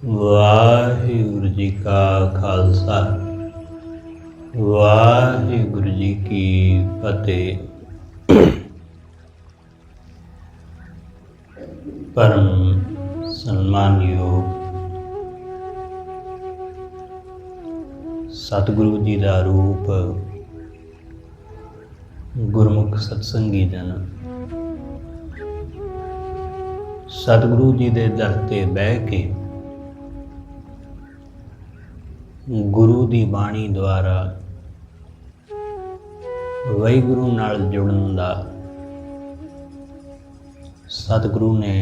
ਵਾਹਿਗੁਰੂ ਜੀ ਕਾ ਖਾਲਸਾ ਵਾਹਿਗੁਰੂ ਜੀ ਕੀ ਫਤਿਹ। परम सन्मानयोग सतगुरु जी का रूप गुरमुख सत्संगी जन सतगुरु जी के दर ते बह के गुरु की बाणी द्वारा वाहिगुरु नाल जुड़न दा सतगुरु ने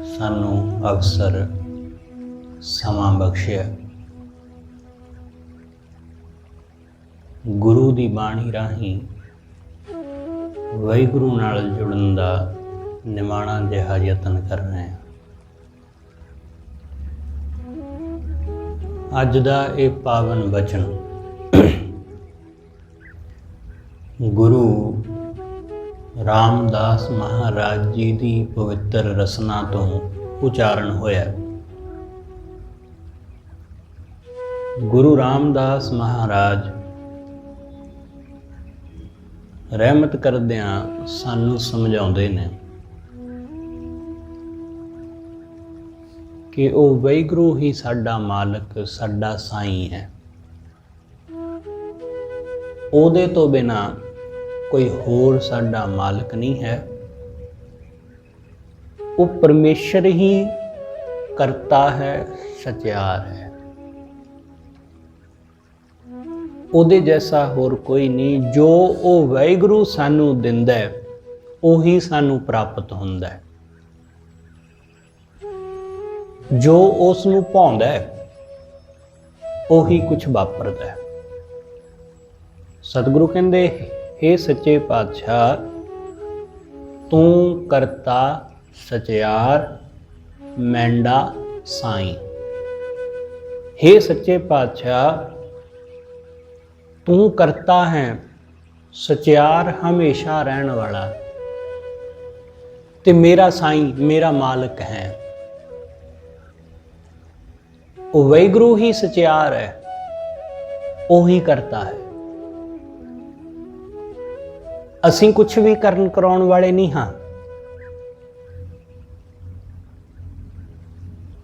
सानू अवसर समा बख्शिया। गुरु की बाणी राही वाहिगुरु नाल जुड़न दा निमाणा जिहा यतन कर रहे हैं। अज दा ये पावन बचन गुरु रामदास महाराज जी की पवित्र रसना तो उचारण होया। गुरु रामदास महाराज रहमत करदियां सानू समझाउंदे ने कि वो वाहिगुरू ही साडा मालक साडा साईं है। ओदे तो बिना कोई होर साडा मालक नहीं है। वो परमेश्वर ही करता है, सचियार है। ओदे जैसा होर कोई नहीं। जो वो वाहिगुरू सानू दिंदा है उही सानू प्राप्त हुंदा है। जो उसनू भाउंदा है उही कुछ वापरदा है। सतगुरु कहंदे हे सच्चे पातशाह तू करता सचियार मैंडा साईं। हे सच्चे पातशाह तू करता है सचियार हमेशा रहन वाला ते मेरा साईं मेरा मालिक है। वो वाहिगुरू ही सचियार है, वही करता है। असीं कुछ भी करन कराउण वाले नहीं हाँ।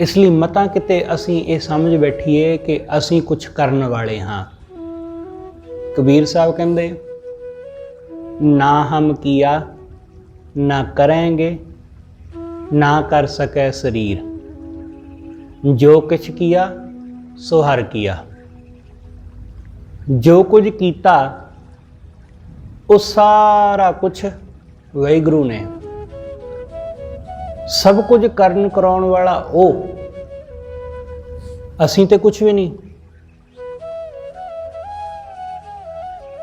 इसलिए मतां किते असीं ये समझ बैठीए कि असीं कुछ करन वाले हाँ। कबीर साहब कहंदे ना हम किया ना करेंगे ना कर सके शरीर। जो कुछ किया सो हर किया। जो कुछ कीता वो सारा कुछ वाहिगुरू ने। सब कुछ करन कराउण वाला ओ, असीं ते कुछ भी नहीं।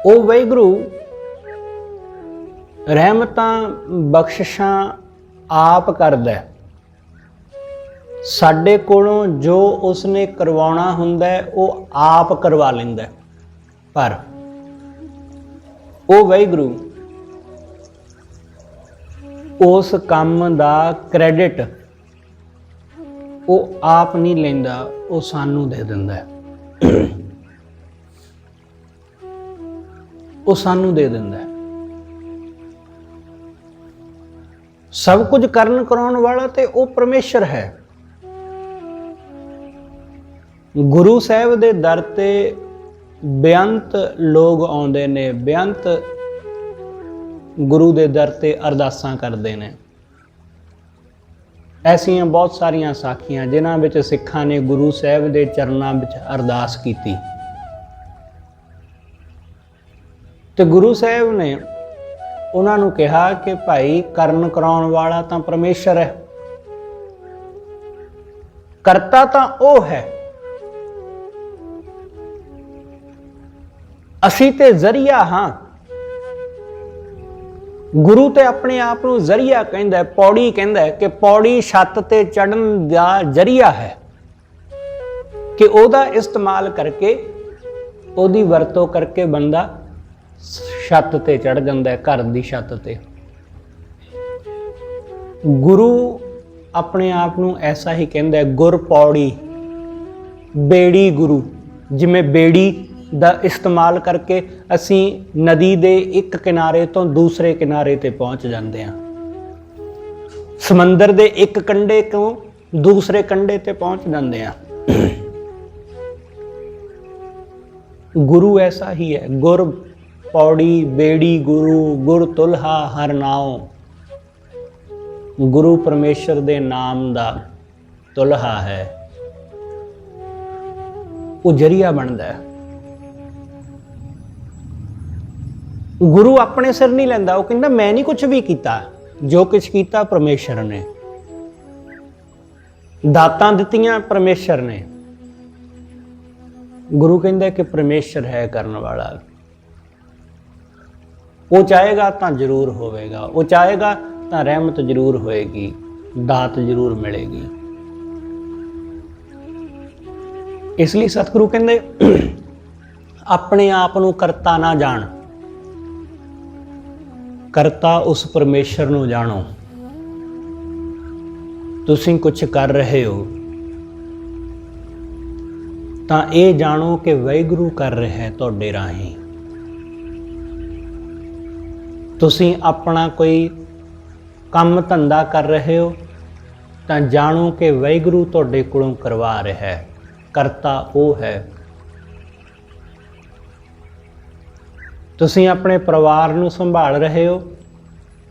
ओ वाहिगुरू रहमतां बख्शिशां आप करदा है। साडे कोलों जो उसने करवाउणा हुंदा है वो आप करवा लैंदा है। पर ਉਹ ਵਾਹਿਗੁਰੂ ਉਸ ਕੰਮ ਦਾ ਕ੍ਰੈਡਿਟ ਉਹ ਆਪ ਨਹੀਂ ਲੈਂਦਾ, ਉਹ ਸਾਨੂੰ ਦੇ ਦਿੰਦਾ ਹੈ। ਉਹ ਸਾਨੂੰ ਦੇ ਦਿੰਦਾ ਹੈ। ਸਭ ਕੁਝ ਕਰਨ ਕਰਾਉਣ ਵਾਲਾ ਤੇ ਉਹ ਪਰਮੇਸ਼ਰ ਹੈ। ਗੁਰੂ ਸਾਹਿਬ ਦੇ ਦਰ ਤੇ बेअंत लोग आउंदे ने, बेअंत गुरु दे दर ते अरदासां करदे ने। ऐसियां बहुत सारियां साखियां जिन्हां विच सिखां ने गुरु साहिब दे चरनां विच अरदास कीती ते गुरु साहिब ने उन्हां नूं कहा कि भाई करन कराउण वाला तां परमेश्वर है, करता तां ओह है। असी ते जरिया हाँ। गुरु ते अपने आप नूं जरिया कहंदा है, पौड़ी कहंदा है कि पौड़ी छत ते चढ़न दा जरिया है कि ओदा इस्तेमाल करके ओदी वरतों करके बंदा छत ते चढ़ जांदा है, घर दी छत ते। गुरु ਆਪਣੇ ਆਪ ਨੂੰ ਐਸਾ ਹੀ ਕਹਿੰਦਾ ਹੈ, ਗੁਰ ਪੌੜੀ ਬੇੜੀ ਗੁਰੂ। ਜਿਵੇਂ ਬੇੜੀ ਦਾ ਇਸਤੇਮਾਲ ਕਰਕੇ ਅਸੀਂ ਨਦੀ ਦੇ ਇੱਕ ਕਿਨਾਰੇ ਤੋਂ ਦੂਸਰੇ ਕਿਨਾਰੇ ਤੇ ਪਹੁੰਚ ਜਾਂਦੇ ਹਾਂ, ਸਮੁੰਦਰ ਦੇ ਇੱਕ ਕੰਢੇ ਤੋਂ ਦੂਸਰੇ ਕੰਢੇ ਤੇ ਪਹੁੰਚ ਜਾਂਦੇ ਹਾਂ। ਗੁਰੂ ਐਸਾ ਹੀ ਹੈ, ਗੁਰ ਪੌੜੀ ਬੇੜੀ ਗੁਰੂ, ਗੁਰ ਤੁਲਹਾ ਹਰ ਨਾਉ। ਗੁਰੂ ਪਰਮੇਸ਼ਰ ਦੇ ਨਾਮ ਦਾ ਤੁਲਹਾ ਹੈ, ਉਹ ਜਰੀਆ ਬਣਦਾ ਹੈ। ਗੁਰੂ ਆਪਣੇ ਸਿਰ ਨਹੀਂ ਲੈਂਦਾ, ਉਹ ਕਹਿੰਦਾ ਮੈਂ ਨਹੀਂ ਕੁਝ ਵੀ ਕੀਤਾ, ਜੋ ਕੁਝ ਕੀਤਾ ਪਰਮੇਸ਼ਰ ਨੇ, ਦਾਤਾਂ ਦਿੱਤੀਆਂ ਪਰਮੇਸ਼ਰ ਨੇ। ਗੁਰੂ ਕਹਿੰਦਾ ਕਿ ਪਰਮੇਸ਼ਰ ਹੈ ਕਰਨ ਵਾਲਾ, ਉਹ ਚਾਹੇਗਾ ਤਾਂ ਜ਼ਰੂਰ ਹੋਵੇਗਾ, ਉਹ ਚਾਹੇਗਾ ਤਾਂ ਰਹਿਮਤ ਜ਼ਰੂਰ ਹੋਏਗੀ, ਦਾਤ ਜ਼ਰੂਰ ਮਿਲੇਗੀ। ਇਸ ਲਈ ਸਤਿਗੁਰੂ ਕਹਿੰਦੇ ਆਪਣੇ ਆਪ ਨੂੰ ਕਰਤਾ ਨਾ ਜਾਣ, ਕਰਤਾ ਉਸ ਪਰਮੇਸ਼ਰ ਨੂੰ ਜਾਣੋ। ਤੁਸੀਂ ਕੁਝ ਕਰ ਰਹੇ ਹੋ ਤਾਂ ਇਹ ਜਾਣੋ ਕਿ ਵਾਹਿਗੁਰੂ ਕਰ ਰਿਹਾ ਹੈ ਤੁਹਾਡੇ ਰਾਹੀਂ। ਤੁਸੀਂ ਆਪਣਾ ਕੋਈ ਕੰਮ ਧੰਦਾ ਕਰ ਰਹੇ ਹੋ ਤਾਂ ਜਾਣੋ ਕਿ ਵਾਹਿਗੁਰੂ ਤੁਹਾਡੇ ਕੋਲੋਂ ਕਰਵਾ ਰਿਹਾ ਹੈ, ਕਰਤਾ ਉਹ ਹੈ। ਤੁਸੀਂ ਆਪਣੇ ਪਰਿਵਾਰ ਨੂੰ ਸੰਭਾਲ ਰਹੇ ਹੋ,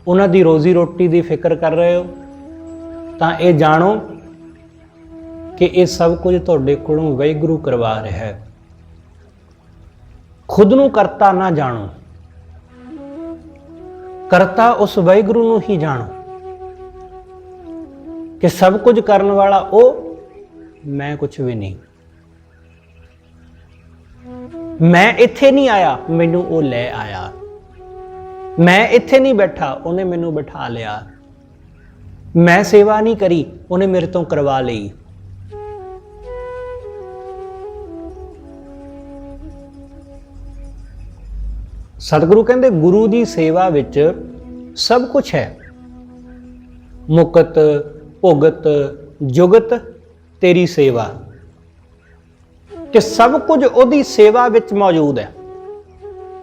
ਉਹਨਾਂ ਦੀ ਰੋਜ਼ੀ ਰੋਟੀ ਦੀ ਫਿਕਰ ਕਰ ਰਹੇ ਹੋ ਤਾਂ ਇਹ ਜਾਣੋ ਕਿ ਇਹ ਸਭ ਕੁਝ ਤੁਹਾਡੇ ਕੋਲੋਂ ਵਾਹਿਗੁਰੂ ਕਰਵਾ ਰਿਹਾ ਹੈ। ਖੁਦ ਨੂੰ ਕਰਤਾ ਨਾ ਜਾਣੋ, ਕਰਤਾ ਉਸ ਵਾਹਿਗੁਰੂ ਨੂੰ ਹੀ ਜਾਣੋ ਕਿ ਸਭ ਕੁਝ ਕਰਨ ਵਾਲਾ ਉਹ, ਮੈਂ ਕੁਝ ਵੀ ਨਹੀਂ। ਮੈਂ ਇੱਥੇ ਨਹੀਂ ਆਇਆ, ਮੈਨੂੰ ਉਹ ਲੈ ਆਇਆ। ਮੈਂ ਇੱਥੇ ਨਹੀਂ ਬੈਠਾ, ਉਹਨੇ ਮੈਨੂੰ ਬਿਠਾ ਲਿਆ। ਮੈਂ ਸੇਵਾ ਨਹੀਂ ਕਰੀ, ਉਹਨੇ ਮੇਰੇ ਤੋਂ ਕਰਵਾ ਲਈ। ਸਤਿਗੁਰੂ ਕਹਿੰਦੇ ਗੁਰੂ ਦੀ ਸੇਵਾ ਵਿੱਚ ਸਭ ਕੁਝ ਹੈ, ਮੁਕਤ ਭੁਗਤ ਜੁਗਤ ਤੇਰੀ ਸੇਵਾ, ਕਿ ਸਭ ਕੁਝ ਉਹਦੀ ਸੇਵਾ ਵਿੱਚ ਮੌਜੂਦ ਹੈ।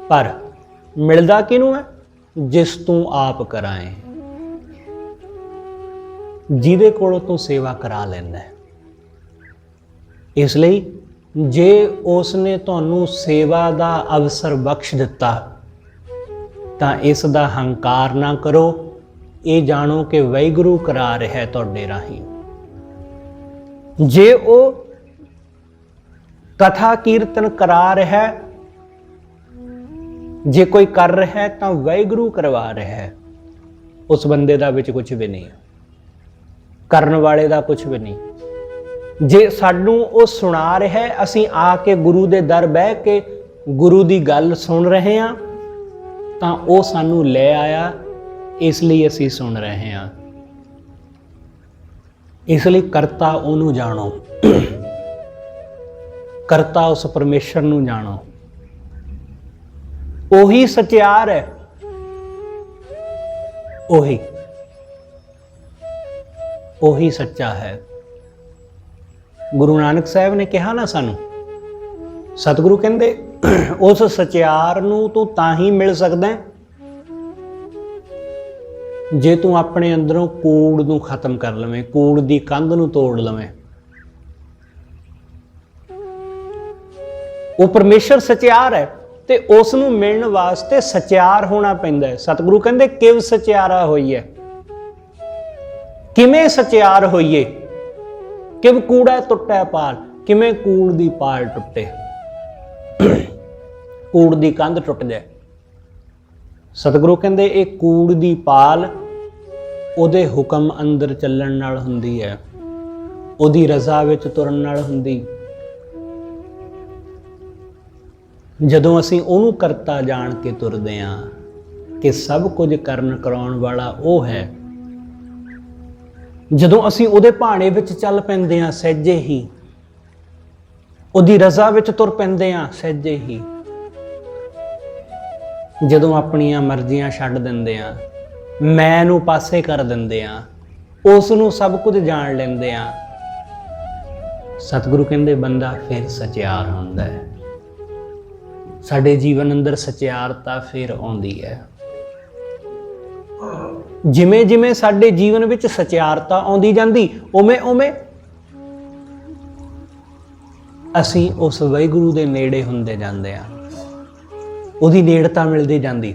ਪਰ ਮਿਲਦਾ ਕਿਹਨੂੰ ਹੈ? ਜਿਸ ਤੂੰ ਆਪ ਕਰਾਏ, ਜਿਹਦੇ ਕੋਲੋਂ ਤੂੰ ਸੇਵਾ ਕਰਾ ਲੈਂਦਾ ਹੈ। ਇਸ ਲਈ ਜੇ ਉਸ ਨੇ ਤੁਹਾਨੂੰ ਸੇਵਾ ਦਾ ਅਵਸਰ ਬਖਸ਼ ਦਿੱਤਾ ਤਾਂ ਇਸ ਦਾ ਹੰਕਾਰ ਨਾ ਕਰੋ, ਇਹ ਜਾਣੋ ਕਿ ਵਾਹਿਗੁਰੂ ਕਰਾ ਰਿਹਾ ਹੈ ਤੁਹਾਡੇ ਰਾਹੀਂ। ਜੇ ਉਹ ਕਥਾ ਕੀਰਤਨ ਕਰਾ ਰਿਹਾ ਹੈ, ਜੇ ਕੋਈ ਕਰ ਰਿਹਾ ਹੈ ਤਾਂ ਵਾਹਿਗੁਰੂ ਕਰਵਾ ਰਿਹਾ ਹੈ। ਉਸ ਬੰਦੇ ਦਾ ਵਿੱਚ ਕੁਝ ਵੀ ਨਹੀਂ, ਕਰਨ ਵਾਲੇ ਦਾ ਕੁਝ ਵੀ ਨਹੀਂ। ਜੇ ਸਾਨੂੰ ਉਹ ਸੁਣਾ ਰਿਹਾ ਹੈ, ਅਸੀਂ ਆ ਕੇ ਗੁਰੂ ਦੇ ਦਰ ਬਹਿ ਕੇ ਗੁਰੂ ਦੀ ਗੱਲ ਸੁਣ ਰਹੇ ਹਾਂ, ਤਾਂ ਉਹ ਸਾਨੂੰ ਲੈ ਆਇਆ, ਇਸ ਲਈ ਅਸੀਂ ਸੁਣ ਰਹੇ ਹਾਂ। ਇਸ ਲਈ ਕਰਤਾ ਉਹਨੂੰ ਜਾਣੋ, ਕਰਤਾ ਉਸ ਪਰਮੇਸ਼ਰ ਨੂੰ ਜਾਣੋ। ਉਹੀ ਸਚਿਆਰ ਹੈ, ਉਹੀ ਸੱਚਾ ਹੈ। ਗੁਰੂ ਨਾਨਕ ਸਾਹਿਬ ਨੇ ਕਿਹਾ ਨਾ ਸਾਨੂੰ, ਸਤਿਗੁਰੂ ਕਹਿੰਦੇ ਉਸ ਸਚਿਆਰ ਨੂੰ ਤੂੰ ਤਾਂ ਹੀ ਮਿਲ ਸਕਦਾ ਹੈ ਜੇ ਤੂੰ ਆਪਣੇ ਅੰਦਰੋਂ ਕੂੜ ਨੂੰ ਖਤਮ ਕਰ ਲਵੇਂ, ਕੂੜ ਦੀ ਕੰਧ ਨੂੰ ਤੋੜ ਲਵੇਂ। ਉਹ ਪਰਮੇਸ਼ਰ ਸਚਿਆਰ ਹੈ ਤੇ ਉਸ ਨੂੰ ਮਿਲਣ ਵਾਸਤੇ ਸਚਿਆਰ ਹੋਣਾ ਪੈਂਦਾ ਹੈ। ਸਤਿਗੁਰੂ ਕਹਿੰਦੇ ਕਿਵ ਸਚਿਆਰਾ ਹੋਈਏ, ਕਿਵੇਂ ਸਚਿਆਰ ਹੋਈਏ? ਕਿਵ ਕੂੜਾ ਟੁੱਟੈ ਪਾਲ, ਕਿਵੇਂ ਕੂੜ ਦੀ ਪਾਲ ਟੁੱਟੇ, ਕੂੜ ਦੀ ਕੰਧ ਟੁੱਟ ਜਾਏ। ਸਤਿਗੁਰੂ ਕਹਿੰਦੇ ਇਹ ਕੂੜ ਦੀ ਪਾਲ ਉਹਦੇ ਹੁਕਮ ਅੰਦਰ ਚੱਲਣ ਨਾਲ ਹੁੰਦੀ ਹੈ, ਉਹਦੀ ਰਜ਼ਾ ਵਿੱਚ ਤੁਰਨ ਨਾਲ ਹੁੰਦੀ। ਜਦੋਂ ਅਸੀਂ ਉਹਨੂੰ ਕਰਤਾ ਜਾਣ ਕੇ ਤੁਰਦੇ ਹਾਂ ਕਿ ਸਭ ਕੁਝ ਕਰਨ ਕਰਾਉਣ ਵਾਲਾ ਉਹ ਹੈ, ਜਦੋਂ ਅਸੀਂ ਉਹਦੇ ਭਾਣੇ ਵਿੱਚ ਚੱਲ ਪੈਂਦੇ ਹਾਂ ਸਹਿਜੇ ਹੀ, ਉਹਦੀ ਰਜ਼ਾ ਵਿੱਚ ਤੁਰ ਪੈਂਦੇ ਹਾਂ ਸਹਿਜੇ ਹੀ, ਜਦੋਂ ਆਪਣੀਆਂ ਮਰਜ਼ੀਆਂ ਛੱਡ ਦਿੰਦੇ ਹਾਂ, ਮੈਂ ਨੂੰ ਪਾਸੇ ਕਰ ਦਿੰਦੇ ਹਾਂ, ਉਸ ਨੂੰ ਸਭ ਕੁਝ ਜਾਣ ਲੈਂਦੇ ਆ। ਸਤਿਗੁਰੂ ਕਹਿੰਦੇ ਬੰਦਾ ਫਿਰ ਸਚਿਆਰ ਹੁੰਦਾ ਹੈ। ਸਾਡੇ ਜੀਵਨ ਅੰਦਰ ਸਚਿਆਰਤਾ ਫਿਰ ਆਉਂਦੀ ਹੈ। ਜਿਵੇਂ ਜਿਵੇਂ ਸਾਡੇ ਜੀਵਨ ਵਿੱਚ ਸਚਿਆਰਤਾ ਆਉਂਦੀ ਜਾਂਦੀ, ਉਵੇਂ ਉਵੇਂ ਅਸੀਂ ਉਸ ਵਾਹਿਗੁਰੂ ਦੇ ਨੇੜੇ ਹੁੰਦੇ ਜਾਂਦੇ ਹਾਂ, ਉਹਦੀ ਨੇੜਤਾ ਮਿਲਦੀ ਜਾਂਦੀ।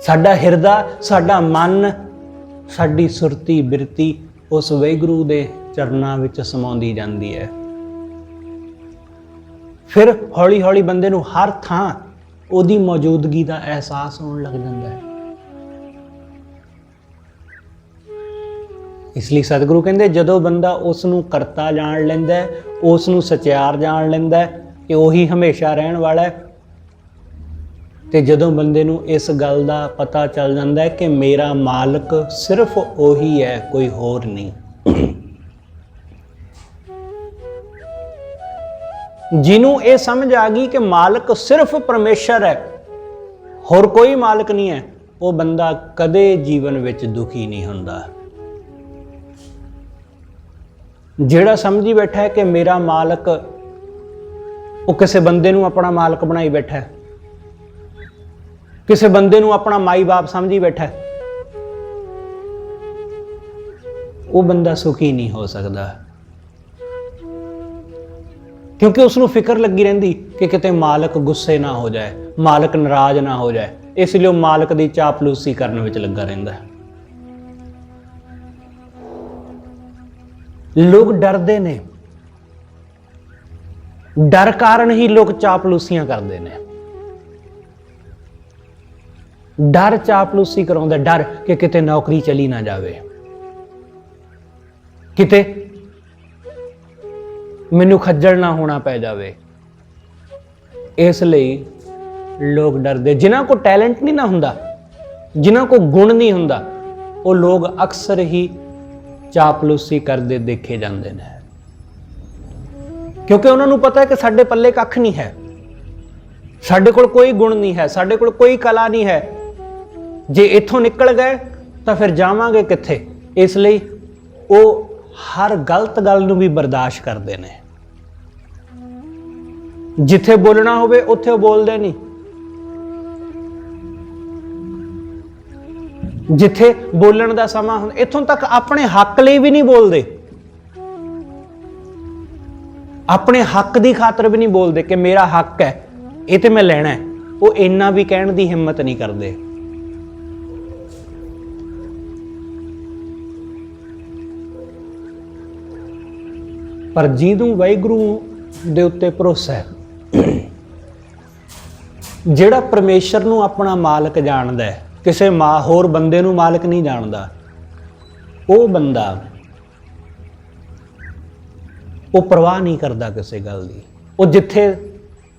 ਸਾਡਾ ਹਿਰਦਾ, ਸਾਡਾ ਮਨ, ਸਾਡੀ ਸੁਰਤੀ ਬਿਰਤੀ ਉਸ ਵਾਹਿਗੁਰੂ ਦੇ ਚਰਨਾਂ ਵਿੱਚ ਸਮਾਉਂਦੀ ਜਾਂਦੀ ਹੈ। ਫਿਰ ਹੌਲੀ ਹੌਲੀ ਬੰਦੇ ਨੂੰ ਹਰ ਥਾਂ ਉਹਦੀ ਮੌਜੂਦਗੀ ਦਾ ਅਹਿਸਾਸ ਹੋਣ ਲੱਗ ਜਾਂਦਾ ਹੈ। ਇਸ ਲਈ ਸਤਿਗੁਰੂ ਕਹਿੰਦੇ ਜਦੋਂ ਬੰਦਾ ਉਸ ਨੂੰ ਕਰਤਾ ਜਾਣ ਲੈਂਦਾ ਹੈ, ਉਸ ਨੂੰ ਸਚਿਆਰ ਜਾਣ ਲੈਂਦਾ ਹੈ ਕਿ ਉਹੀ ਹਮੇਸ਼ਾ ਰਹਿਣ ਵਾਲਾ ਹੈ, ਤੇ ਜਦੋਂ ਬੰਦੇ ਨੂੰ ਇਸ ਗੱਲ ਦਾ ਪਤਾ ਚੱਲ ਜਾਂਦਾ ਹੈ ਕਿ ਮੇਰਾ ਮਾਲਕ ਸਿਰਫ ਉਹੀ ਹੈ, ਕੋਈ ਹੋਰ ਨਹੀਂ। ਜਿਹਨੂੰ ਇਹ ਸਮਝ ਆ ਗਈ ਕਿ ਮਾਲਕ ਸਿਰਫ ਪਰਮੇਸ਼ਰ ਹੈ, ਹੋਰ ਕੋਈ ਮਾਲਕ ਨਹੀਂ ਹੈ, ਉਹ ਬੰਦਾ ਕਦੇ ਜੀਵਨ ਵਿੱਚ ਦੁਖੀ ਨਹੀਂ ਹੁੰਦਾ। ਜਿਹੜਾ ਸਮਝੀ ਬੈਠਾ ਹੈ ਕਿ ਮੇਰਾ ਮਾਲਕ, ਉਹ ਕਿਸੇ ਬੰਦੇ ਨੂੰ ਆਪਣਾ ਮਾਲਕ ਬਣਾਈ ਬੈਠਾ ਹੈ, ਕਿਸੇ ਬੰਦੇ ਨੂੰ ਆਪਣਾ ਮਾਈ ਬਾਪ ਸਮਝੀ ਬੈਠਾ ਹੈ, ਉਹ ਬੰਦਾ ਸੁਖੀ ਨਹੀਂ ਹੋ ਸਕਦਾ। ਕਿਉਂਕਿ ਉਸ ਨੂੰ ਫਿਕਰ ਲੱਗੀ ਰਹਿੰਦੀ ਕਿ ਕਿਤੇ ਮਾਲਕ ਗੁੱਸੇ ਨਾ ਹੋ ਜਾਏ, ਮਾਲਕ ਨਾਰਾਜ਼ ਨਾ ਹੋ ਜਾਏ, ਇਸ ਲਈ ਉਹ ਮਾਲਕ ਦੀ ਚਾਪਲੂਸੀ ਕਰਨ ਵਿੱਚ ਲੱਗਾ ਰਹਿੰਦਾ ਹੈ। ਲੋਕ ਡਰਦੇ ਨੇ, ਡਰ ਕਾਰਨ ਹੀ ਲੋਕ ਚਾਪਲੂਸੀਆਂ ਕਰਦੇ ਨੇ। ਡਰ ਚਾਪਲੂਸੀ ਕਰਾਉਂਦਾ, ਡਰ ਕਿ ਕਿਤੇ ਨੌਕਰੀ ਚਲੀ ਨਾ ਜਾਵੇ, ਕਿਤੇ ਮੈਨੂੰ ਖੱਜਲ ਨਾ ਹੋਣਾ ਪੈ ਜਾਵੇ। ਇਸ ਲਈ ਲੋਕ ਡਰਦੇ। ਜਿਨ੍ਹਾਂ ਕੋਲ ਟੈਲੈਂਟ ਨਹੀਂ ਨਾ ਹੁੰਦਾ, ਜਿਨ੍ਹਾਂ ਕੋਲ ਗੁਣ ਨਹੀਂ ਹੁੰਦਾ, ਉਹ ਲੋਕ ਅਕਸਰ ਹੀ ਚਾਪਲੂਸੀ ਕਰਦੇ ਦੇਖੇ ਜਾਂਦੇ ਨੇ, ਕਿਉਂਕਿ ਉਹਨਾਂ ਨੂੰ ਪਤਾ ਹੈ ਕਿ ਸਾਡੇ ਪੱਲੇ ਕੱਖ ਨਹੀਂ ਹੈ, ਸਾਡੇ ਕੋਲ ਕੋਈ ਗੁਣ ਨਹੀਂ ਹੈ, ਸਾਡੇ ਕੋਲ ਕੋਈ ਕਲਾ ਨਹੀਂ ਹੈ। ਜੇ ਇੱਥੋਂ ਨਿਕਲ ਗਏ ਤਾਂ ਫਿਰ ਜਾਵਾਂਗੇ ਕਿੱਥੇ? ਇਸ ਲਈ ਉਹ ਹਰ ਗਲਤ ਗੱਲ ਨੂੰ ਵੀ ਬਰਦਾਸ਼ਤ ਕਰਦੇ ਨੇ। ਜਿੱਥੇ ਬੋਲਣਾ ਹੋਵੇ ਉੱਥੇ ਉਹ ਬੋਲਦੇ ਨਹੀਂ, ਜਿੱਥੇ ਬੋਲਣ ਦਾ ਸਮਾਂ ਹੁੰਦਾ, ਇੱਥੋਂ ਤੱਕ ਆਪਣੇ ਹੱਕ ਲਈ ਵੀ ਨਹੀਂ ਬੋਲਦੇ, ਆਪਣੇ ਹੱਕ ਦੀ ਖਾਤਰ ਵੀ ਨਹੀਂ ਬੋਲਦੇ ਕਿ ਮੇਰਾ ਹੱਕ ਹੈ, ਇਹ ਤੇ ਮੈਂ ਲੈਣਾ ਹੈ। ਉਹ ਇੰਨਾ ਵੀ ਕਹਿਣ ਦੀ ਹਿੰਮਤ ਨਹੀਂ ਕਰਦੇ। ਪਰ ਜਿਹਨੂੰ ਵਾਹਿਗੁਰੂ ਦੇ ਉੱਤੇ ਭਰੋਸਾ ਹੈ, ਜਿਹੜਾ ਪਰਮੇਸ਼ਰ ਨੂੰ ਆਪਣਾ ਮਾਲਕ ਜਾਣਦਾ ਹੈ, ਕਿਸੇ ਹੋਰ ਬੰਦੇ ਨੂੰ ਮਾਲਕ ਨਹੀਂ ਜਾਣਦਾ, ਉਹ ਬੰਦਾ, ਉਹ ਪਰਵਾਹ ਨਹੀਂ ਕਰਦਾ ਕਿਸੇ ਗੱਲ ਦੀ। ਉਹ ਜਿੱਥੇ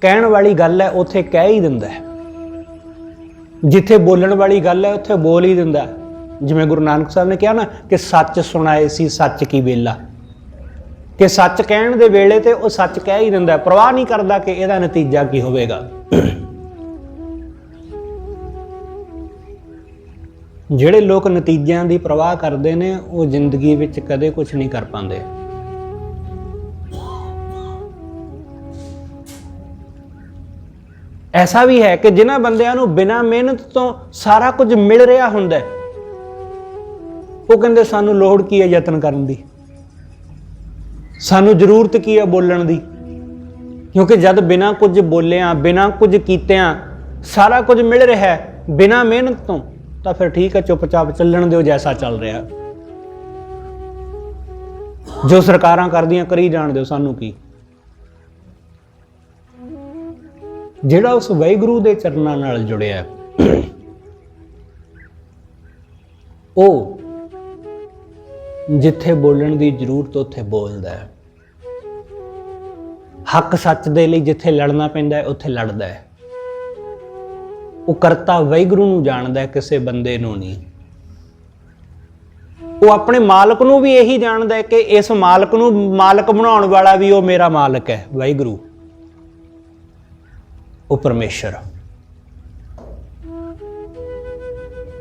ਕਹਿਣ ਵਾਲੀ ਗੱਲ ਹੈ ਉੱਥੇ ਕਹਿ ਹੀ ਦਿੰਦਾ ਹੈ, ਜਿੱਥੇ ਬੋਲਣ ਵਾਲੀ ਗੱਲ ਹੈ ਉੱਥੇ ਬੋਲ ਹੀ ਦਿੰਦਾ। ਜਿਵੇਂ ਗੁਰੂ ਨਾਨਕ ਸਾਹਿਬ ਨੇ ਕਿਹਾ ਨਾ ਕਿ ਸੱਚ ਸੁਣਾਏ ਸੀ ਸੱਚ ਕੀ ਵੇਲਾ, ਕਿ ਸੱਚ ਕਹਿਣ ਦੇ ਵੇਲੇ ਤੇ ਉਹ ਸੱਚ ਕਹਿ ਹੀ ਦਿੰਦਾ, ਪਰਵਾਹ ਨਹੀਂ ਕਰਦਾ ਕਿ ਇਹਦਾ ਨਤੀਜਾ ਕੀ ਹੋਵੇਗਾ। ਜਿਹੜੇ ਲੋਕ ਨਤੀਜਿਆਂ ਦੀ ਪਰਵਾਹ ਕਰਦੇ ਨੇ, ਉਹ ਜ਼ਿੰਦਗੀ ਵਿੱਚ ਕਦੇ ਕੁਝ ਨਹੀਂ ਕਰ ਪਾਉਂਦੇ। ਐਸਾ ਵੀ ਹੈ ਕਿ ਜਿਨ੍ਹਾਂ ਬੰਦਿਆਂ ਨੂੰ ਬਿਨਾਂ ਮਿਹਨਤ ਤੋਂ ਸਾਰਾ ਕੁਝ ਮਿਲ ਰਿਹਾ ਹੁੰਦਾ, ਉਹ ਕਹਿੰਦੇ ਸਾਨੂੰ ਲੋੜ ਕੀ ਹੈ ਯਤਨ ਕਰਨ ਦੀ, ਸਾਨੂੰ ਜ਼ਰੂਰਤ ਕੀ ਹੈ ਬੋਲਣ ਦੀ, ਕਿਉਂਕਿ ਜਦ ਬਿਨਾਂ ਕੁਝ ਬੋਲਿਆਂ, ਬਿਨਾਂ ਕੁਝ ਕੀਤਿਆਂ ਸਾਰਾ ਕੁਝ ਮਿਲ ਰਿਹਾ ਹੈ ਬਿਨਾਂ ਮਿਹਨਤ ਤੋਂ, ਤਾਂ ਫਿਰ ਠੀਕ ਹੈ, ਚੁੱਪਚਾਪ ਚੱਲਣ ਦਿਓ ਜੈਸਾ ਚੱਲ ਰਿਹਾ। ਜੋ ਸਰਕਾਰਾਂ ਕਰਦੀਆਂ ਕਰੀ ਜਾਣ ਦਿਓ, ਸਾਨੂੰ ਕੀ। ਜਿਹੜਾ ਉਸ ਵਾਹਿਗੁਰੂ ਦੇ ਚਰਨਾਂ ਨਾਲ ਜੁੜਿਆ, ਉਹ ਜਿੱਥੇ ਬੋਲਣ ਦੀ ਜ਼ਰੂਰਤ ਉੱਥੇ ਬੋਲਦਾ ਹੈ, ਹੱਕ ਸੱਚ ਦੇ ਲਈ ਜਿੱਥੇ ਲੜਨਾ ਪੈਂਦਾ ਹੈ ਉੱਥੇ ਲੜਦਾ ਹੈ। ਉਹ ਕਰਤਾ ਵਾਹਿਗੁਰੂ ਨੂੰ ਜਾਣਦਾ ਹੈ, ਕਿਸੇ ਬੰਦੇ ਨੂੰ ਨਹੀਂ। ਉਹ ਆਪਣੇ ਮਾਲਕ ਨੂੰ ਵੀ ਇਹੀ ਜਾਣਦਾ ਹੈ ਕਿ ਇਸ ਮਾਲਕ ਨੂੰ ਮਾਲਕ ਬਣਾਉਣ ਵਾਲਾ ਵੀ ਉਹ ਮੇਰਾ ਮਾਲਕ ਹੈ, ਵਾਹਿਗੁਰੂ, ਉਹ ਪਰਮੇਸ਼ਰ।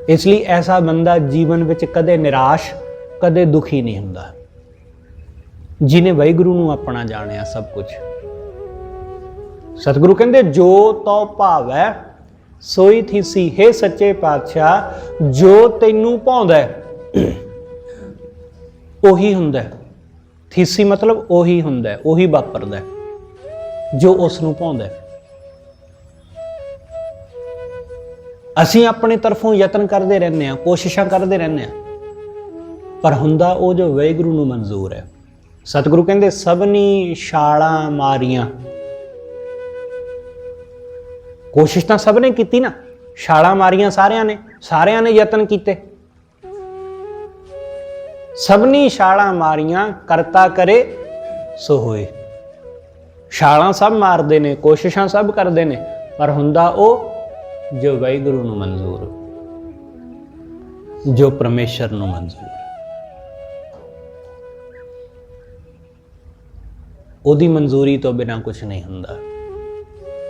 इसलिए ऐसा बंदा जीवन विच कदे निराश कदे दुखी नहीं हुंदा, जिन्हें वाहिगुरू नूं अपना जाणिया सब कुछ। सतगुरु कहंदे जो तो भावै सोई थीसी, हे सच्चे पातशाह जो तैनू भाउंदा ओही हुंदा। थीसी मतलब ओही हुंदा, ओही वापरदा जो उस नूं भाउंदा। असीं अपने तरफों यतन करते रहने हैं, कोशिशां करते रहने हैं, पर हुंदा वो जो वाहिगुरू नूं मंजूर है। सतगुरु कहंदे सबनी छालां मारियां, कोशिश तो सब ने की ना, छालां मारियां सारियां ने यतन किए, सबनी छालां मारियां करता करे सो होए। छालां सब मारते ने, कोशिशां सब करते ने, पर हुंदा वो जो वाहिगुरू नूं मंजूर, जो परमेश्वर नूं मंजूर, ओदी मंजूरी तो बिना कुछ नहीं हुंदा।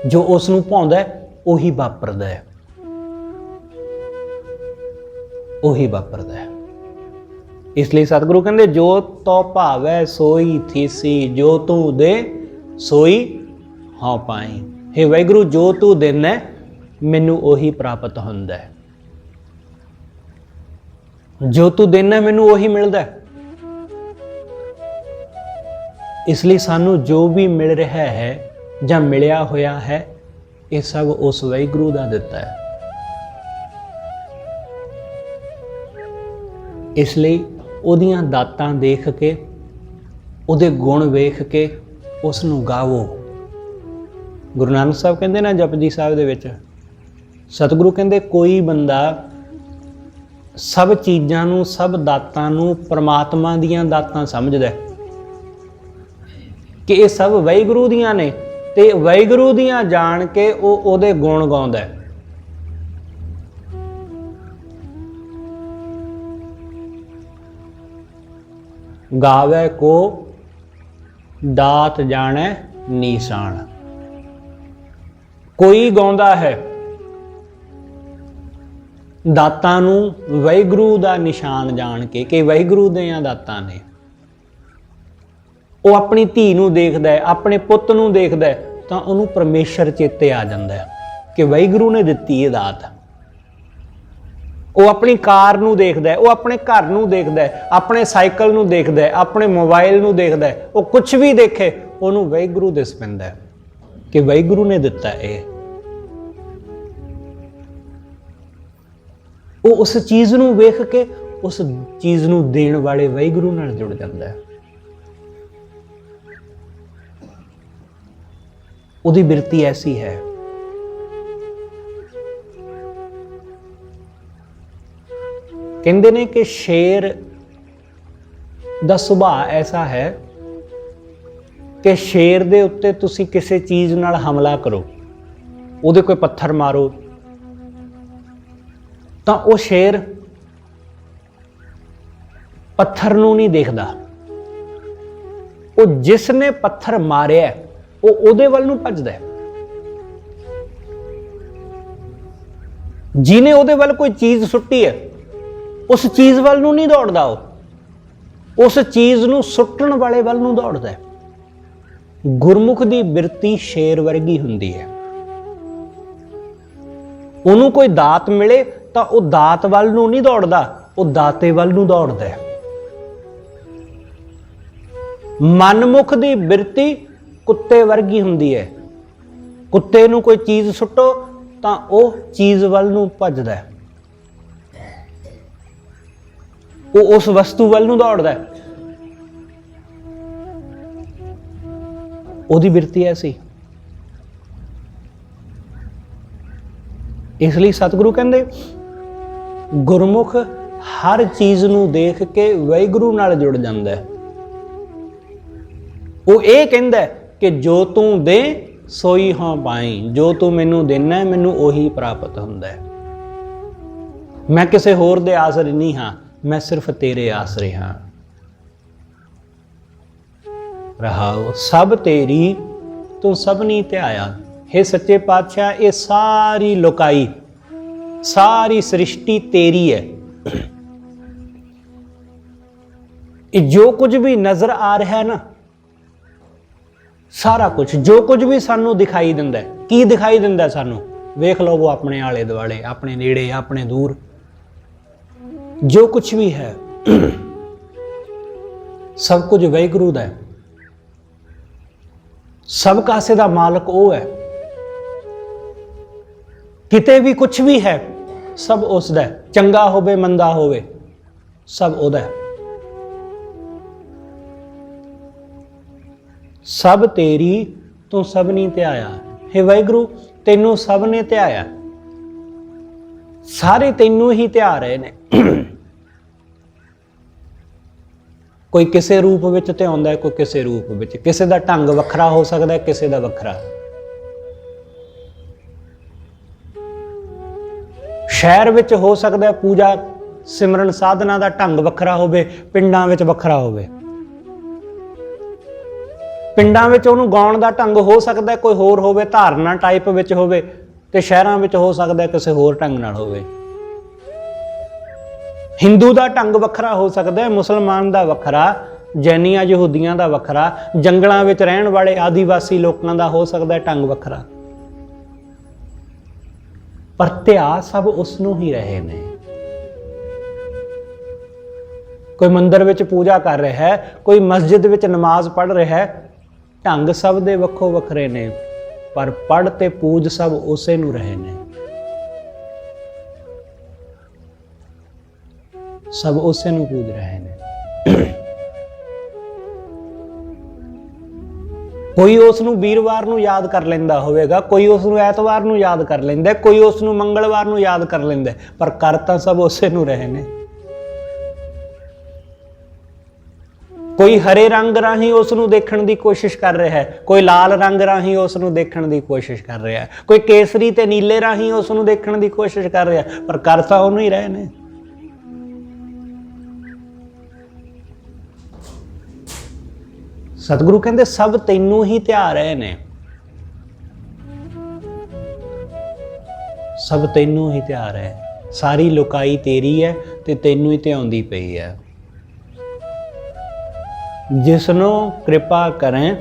जो उस नूं भाउंदा उही वापरदा है, उही वापरदा है। इसलिए सतगुरु कहंदे जो तो भावै सोई थीसी, जो तू दे सोई हाँ पाई। हे वाहिगुरू जो तू देना मैनू उही प्राप्त हुंदा है, जो तू देना मैनू उही मिलदा है। इसलिए सानू जो भी मिल रहा है जां मिलिया होया है, ये सब उस वाहिगुरू दा दिता है। इसलिए उहदियां दातां देख के, उहदे गुण वेख के उस नूं गावो। गुरु नानक साहब कहंदे ना जपजी साहब दे विच, सतगुरु कहंदे कोई बंदा सब चीज़ां नूं, सब दातां नूं परमात्मा दीयां दातां समझदा है कि ये सब वाहिगुरू दीयां ने, ते वाहिगुरू दीयां जान के वो ओहदे गुण गाउंदा है। गावे को दात जाने निशान, कोई गाउंदा है दातां नूं वाहिगुरू दा निशान जान के वाहिगुरू दियां दातां ने। वो अपनी धी नूं देखदा है, अपने पुੱਤ नूं देखदा है, तो उन्होंने परमेश्वर चेते आ जाता है कि वाहिगुरू ने दिती ये दात। वो अपनी कार नूं देखदा है, वो अपने घर नूं देखदा है, अपने साइकिल नूं देखदा है, अपने मोबाइल नूं देखदा है, वो कुछ भी देखे उन्होंने वाहिगुरू दिस पैंदा है कि वाहिगुरू ने दिता है। वो उस चीज़ नूं वेख के उस चीज़ नूं देण वाले वाहिगुरू नाल जुड़ जाता है। उहदी बिरती ऐसी है। कहंदे ने कि शेर दा सुभाਅ ऐसा है कि शेर दे उत्ते तुसी किसी चीज़ नाल हमला करो, उहदे कोई पत्थर मारो, तो वह शेर पत्थर नूं नहीं देखदा, वो जिसने पत्थर मारिया वो उहदे वल नूं भजदा है। जिन्हें उहदे वल कोई चीज़ सुट्टी है उस चीज़ वल नूं नहीं दौड़दा, उस चीज़ नूं सुट्टण वाले वल नूं दौड़दा है। गुरमुख दी बिरती शेर वर्गी हुंदी है। उहनूं कोई दात मिले तो वह दात वल नूं नहीं दौड़दा, वह दाते वल नूं दौड़दा है। मनमुख दी बिरती कुत्ते वर्गी हुंदी है। कुत्ते नूं कोई चीज़ सुट्टो तो वह चीज़ वल नूं भजदा है, वो उस वस्तु वल नूं दौड़दा है। उहदी बिरती ऐसी। इसलिए सतगुरु कहंदे गुरमुख हर चीज़ नूं देख के वाहिगुरू नाल जुड़ जांदा है। वो ये कहंदा है कि जो तू दे सोई हाँ पाई, जो तू मैनू देना मैनू उही प्राप्त हुंदा है। मैं किसी होर दे आसरे नहीं हाँ, मैं सिर्फ तेरे आसरे हाँ। रहाओ सब तेरी तू सबनी ध्याया। हे सच्चे पातशाह ये सारी लुकाई सारी सृष्टि तेरी है। जो कुछ भी नजर आ रहा है ना, सारा कुछ जो कुछ भी सानू दिखाई दिंदा है, की दिखाई दिंदा है सानू, वेख लो वो अपने आले दुआले, अपने नेड़े, अपने दूर, जो कुछ भी है सब कुछ वाहिगुरू दा है। सब कासे दा मालक वो है। किते भी कुछ भी है सब उसदा है, चंगा होवे मंदा होवे सब ओदा है। सब तेरी तू सब नहीं ध्याया। हे वाहिगुरू तेनू सब ने ध्याया, सारे तेनू ही ध्या रहे ने। कोई किसी रूप विच ध्याउंदा है, कोई किसी रूप विच, किसी दा ढंग वखरा हो सकता है, किसी दा वखरा। शहर विच हो सकता है पूजा सिमरन साधना दा ढंग वखरा होवे, पिंडां विच वखरा होवे। पिंडां विच उहनूं गाउण दा ढंग हो सकता है कोई होर होवे, धारना टाइप विच होवे, ते शहरां विच हो सकता है किसी होर ढंग नाल होवे। हिंदू दा ढंग वखरा हो सकता है, मुसलमान दा वखरा, जैनियां यहूदियां दा वखरा, जंगलां विच रहण वाले आदिवासी लोकां दा हो सकता है ढंग वखरा, पर ध्या सब उसनूं ही रहे ने। कोई मंदिर विच पूजा कर रहा है, कोई मस्जिद विच नमाज पढ़ रहा है, ढंग सब दे वखो वखरे ने, पर पढ़ ते पूज सब उसे नूं रहे ने। सब उसे नूं पूज रहे ने। कोई उसनूं वीरवार नूं याद कर लेंदा होवेगा, कोई उसनूं ऐतवार नूं याद कर लेंदा, कोई उसनूं मंगलवार नूं याद कर लेंदा, पर कर तां सब उसे नूं रहे ने। कोई हरे रंग राही उसनूं देखण दी कोशिश कर रहा है, कोई लाल रंग राही उसनूं देखण दी कोशिश कर रहा है, कोई केसरी ते नीले राही उसनूं देखण दी कोशिश कर रहा है, पर कर तां ਉਹਨੂੰ ही रहे ने। सतगुरु कहते सब तैनू ही ध्या रहे ने, सब तैनू ही ध्या रहे, सारी लुकाई तेरी है ते तैनू ही ध्याउंदी पई है। जिसनों कृपा करें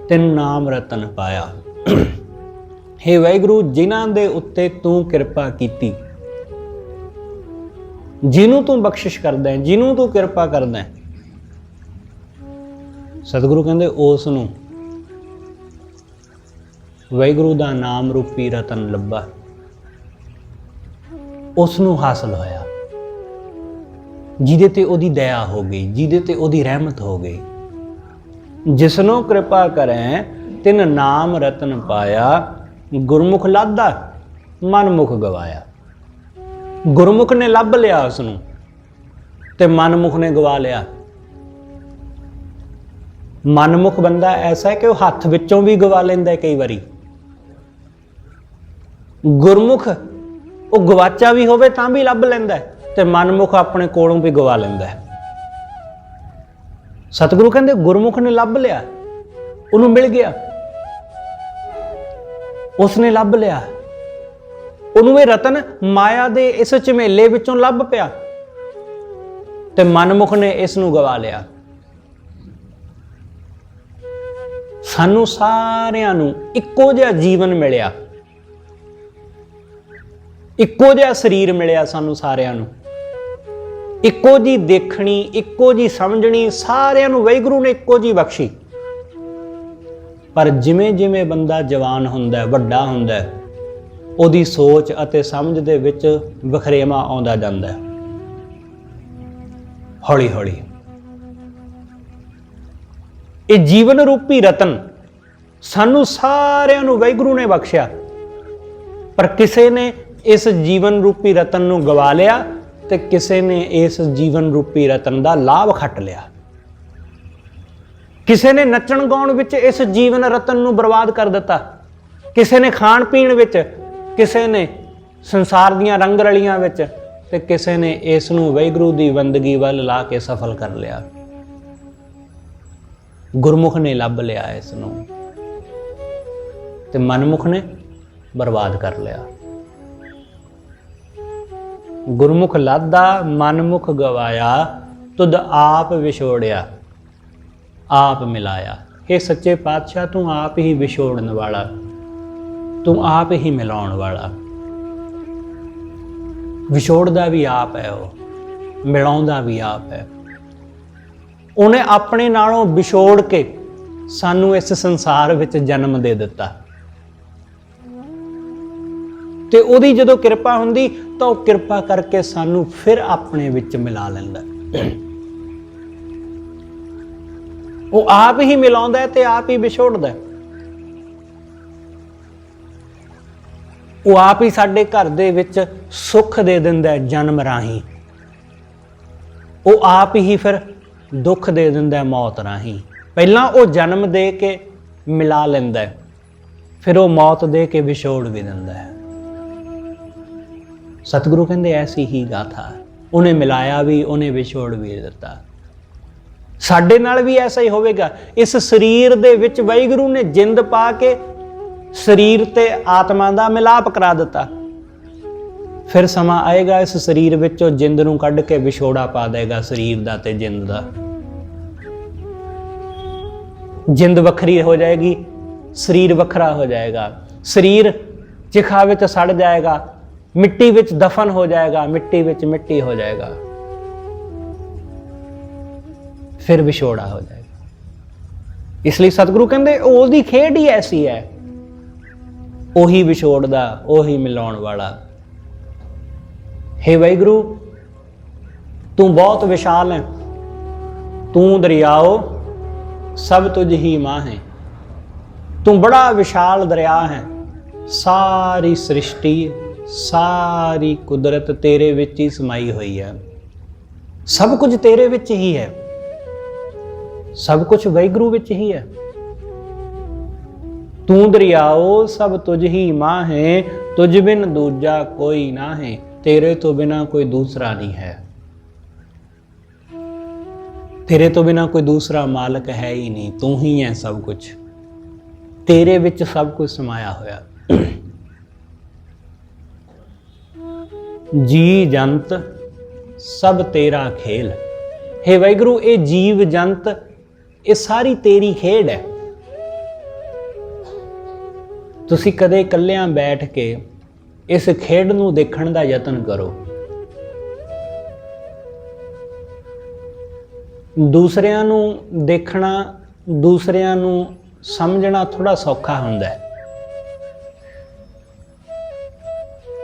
तिन नाम रतन पाया। हे वाहिगुरू जिन्हां दे उत्ते तू कृपा कीती, जिन्हों तू बख्शिश करदा है, जिन्हों तू कृपा करदा है, सतगुरु कहते उस नूं वाहिगुरू दा नाम रूपी रतन लब्भा, उस नूं हासिल होया, जिहदे ते ओदी दया हो गई, जिहदे ते ओदी रहमत हो गई। जिसनों कृपा करें तिन नाम रतन पाया, गुरमुख लादा मनमुख गवाया। गुरमुख ने लभ लिया उसनूं ते मनमुख ने गवा लिया। मनमुख बंदा ऐसा है कि वह हथ विचों भी गवा लेंदा है कई बारी। गुरमुख वो गवाचा भी होवे तां भी लभ लैंदा है, ते मनमुख अपने कोलों भी गवा लैंदा है। सतगुरु कहंदे गुरमुख ने लभ लिया, उन्होंने मिल गया, उसने लभ लिया, उन्होंने रतन माया दे इस झमेले विचों लभ पिया, ते मनमुख ने इसनूं गवा लिया। सानू सारियां नूं इक्को जिहा जीवन मिलिया, इक्को जिहा शरीर मिलिया, सानू सारियां नूं इक्को जी देखनी, इक्को जी समझनी, सारियां नूं वाहिगुरू ने इक्को जी बख्शी। पर जिमें जिमें बंदा जवान हुंदा है, वड्डा हुंदा है, उहदी सोच अते समझ दे विच वखरेवा आउंदा जांदा है। हौली हौली ये जीवन रूपी रतन सानू सारियां नूं वाहिगुरू ने बख्शिया, पर किसी ने इस जीवन रूपी रतन नूं गवा लिया ते किसी ने इस जीवन रूपी रतन दा लाभ खट लिया। किसी ने नचण गाउण विच इस जीवन रतन नूं बर्बाद कर दिता, किसी ने खाण पीण विच, किसी ने संसार दीआं रंग रलियां विच, ते किसी ने इस नूं वाहिगुरू दी बंदगी वल ला के सफल कर लिया। गुरमुख ने लभ लिया इसनूं ते मनमुख ने बर्बाद कर लिया। गुरमुख लादा मनमुख गवाया, तुद आप विछोड़िया आप मिलाया। हे सच्चे पातशाह, तू आप ही विछोड़न वाला, तू आप ही मिलाउण वाला। विछोड़दा भी आप है, वो मिलाउंदा भी आप है। उन्हें अपने नालों विछोड़ के सानू इस संसार विच जन्म दे दिता, ते उहदी जदों किरपा हुंदी तां ओह किरपा करके सानू फिर अपने विच मिला लैंदा। वो आप ही मिलाउंदा है ते आप ही विछोड़दा है। वो आप ही साडे घर दे विच सुख दे दिंदा है जन्म राही, वो आप ही फिर दुख दे दिंदा है मौत राही। पहला वो जन्म दे के मिला लैंदा है, फिर वो मौत दे के विछोड़ भी दिंदा है। सतगुरु कहंदे ऐसी ही गाथा, उन्हें मिलाया भी, उन्हें विछोड़ भी दिता। साडे नाल भी ऐसा ही होवेगा। इस शरीर दे विच वाहिगुरू ने जिंद पा के शरीर ते आत्मा दा मिलाप करा दिता। फिर समा आएगा इस शरीर विचों जिंद नूं कढ के विछोड़ा पा देगा शरीर दा ते जिंद दा। जिंद वखरी हो जाएगी, शरीर वखरा हो जाएगा। शरीर चिखा विच सड़ जाएगा, मिट्टी विच दफन हो जाएगा, मिट्टी विच मिट्टी हो जाएगा, फिर विछोड़ा हो जाएगा। इसलिए सतगुरु कहंदे ओहदी खेड ही ऐसी है, ओही विछोड़दा, ओही मिलाउण वाला। हे वाहिगुरू, तू बहुत विशाल है, तू दरियाओ सब तुझ ही मां है। तू बड़ा विशाल दरिया है, सारी सृष्टि सारी कुदरत तेरे विच ही समाई हुई है। सब कुछ तेरे विच ही है, सब कुछ वाहिगुरू विच ही है। तू दरियाओ सब तुझ ही मां है, तुझ बिन दूजा कोई ना है। तेरे तो बिना कोई दूसरा नहीं है, तेरे तो बिना कोई दूसरा मालिक है ही नहीं। तू ही है सब कुछ, तेरे विच सब कुछ समाया होया। जी जंत सब तेरा खेल। हे वाहिगुरू, ये जीव जंत ये सारी तेरी खेड है। तुसी कदे कल्लियां बैठ के इस खेड नूं देखण दा यतन करो। दूसरिਆਂ ਨੂੰ देखना, दूसरिਆਂ ਨੂੰ समझना थोड़ा सौखा हुंदा है,